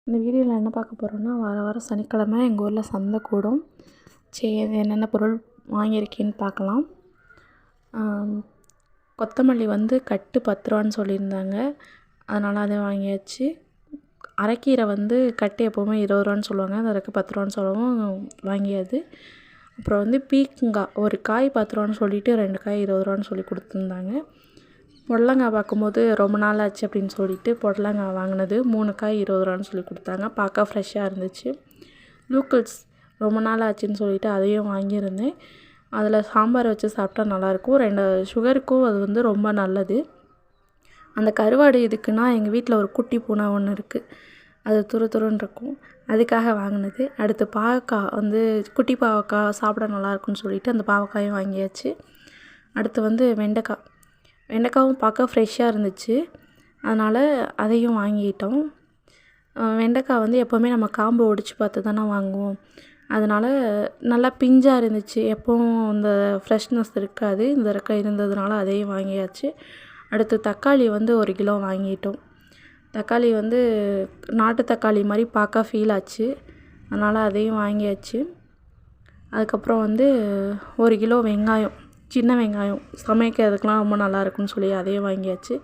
இந்த வீடியோவில் என்ன பார்க்க போகிறோன்னா, வாரம் சனிக்கிழமை எங்கள் ஊரில் சந்தை கூடும். சரி, என்னென்ன பொருள் வாங்கியிருக்கேன்னு பார்க்கலாம். கொத்தமல்லி வந்து கட்டு 10 ரூபான்னு சொல்லியிருந்தாங்க, அதனால் அதை வாங்கியாச்சு. அரைக்கீரை வந்து கட்டு எப்போவுமே 20 ரூபான்னு சொல்லுவாங்க, அது அரைக்க 10 ரூபான்னு சொல்லவும் வாங்கியாது. அப்புறம் வந்து பீக்கங்காய் ஒரு காய் 10 ரூபான்னு சொல்லிட்டு 2 காய் 20 ரூபான்னு சொல்லி கொடுத்துருந்தாங்க. புடலங்காய் பார்க்கும்போது ரொம்ப நாள் ஆச்சு அப்படின்னு சொல்லிட்டு புடலங்காய் வாங்கினது 3 காய் 20 ரூபான்னு சொல்லி கொடுத்தாங்க. பார்க்க ஃப்ரெஷ்ஷாக இருந்துச்சு. லூக்கல்ஸ் ரொம்ப நாள் ஆச்சுன்னு சொல்லிட்டு அதையும் வாங்கியிருந்தேன். அதில் சாம்பார் வச்சு சாப்பிட்டா நல்லாயிருக்கும். 2 சுகருக்கும் அது வந்து ரொம்ப நல்லது. அந்த கருவாடு எதுக்குன்னா, எங்கள் வீட்டில் ஒரு குட்டி பூனை ஒன்று இருக்குது, அது துருன்னு இருக்கும், அதுக்காக வாங்கினது. அடுத்து பாவக்காய் வந்து குட்டி பாவக்காய் சாப்பிட நல்லாயிருக்குன்னு சொல்லிட்டு அந்த பாவக்காயும் வாங்கியாச்சு. அடுத்து வந்து வெண்டைக்காவும் பார்க்க ஃப்ரெஷ்ஷாக இருந்துச்சு, அதனால் அதையும் வாங்கிட்டோம். வெண்டைக்காய் வந்து எப்போவுமே நம்ம காம்பு ஒடிச்சு பார்த்து தானே வாங்குவோம், அதனால் நல்லா பிஞ்சாக இருந்துச்சு. எப்போவும் இந்த ஃப்ரெஷ்னஸ் இருக்காது, இந்த இருந்ததுனால அதையும் வாங்கியாச்சு. அடுத்து தக்காளி வந்து 1 கிலோ வாங்கிட்டோம். தக்காளி வந்து நாட்டு தக்காளி மாதிரி பார்க்க ஃபீல் ஆச்சு, அதனால் அதையும் வாங்கியாச்சு. அதுக்கப்புறம் வந்து 1 கிலோ வெங்காயம், சின்ன வெங்காயம் சமைக்கிறதுக்கெலாம் ரொம்ப நல்லாயிருக்குன்னு சொல்லி அதையும் வாங்கியாச்சு.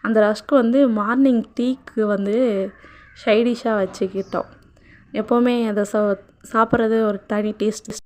அந்த ரஸ்க்கு வந்து மார்னிங் டீக்கு வந்து சைடிஷ்ஷாக வச்சுக்கிட்டோம். எப்போவுமே அதை சாப்பிட்றது ஒரு தனி டேஸ்ட்.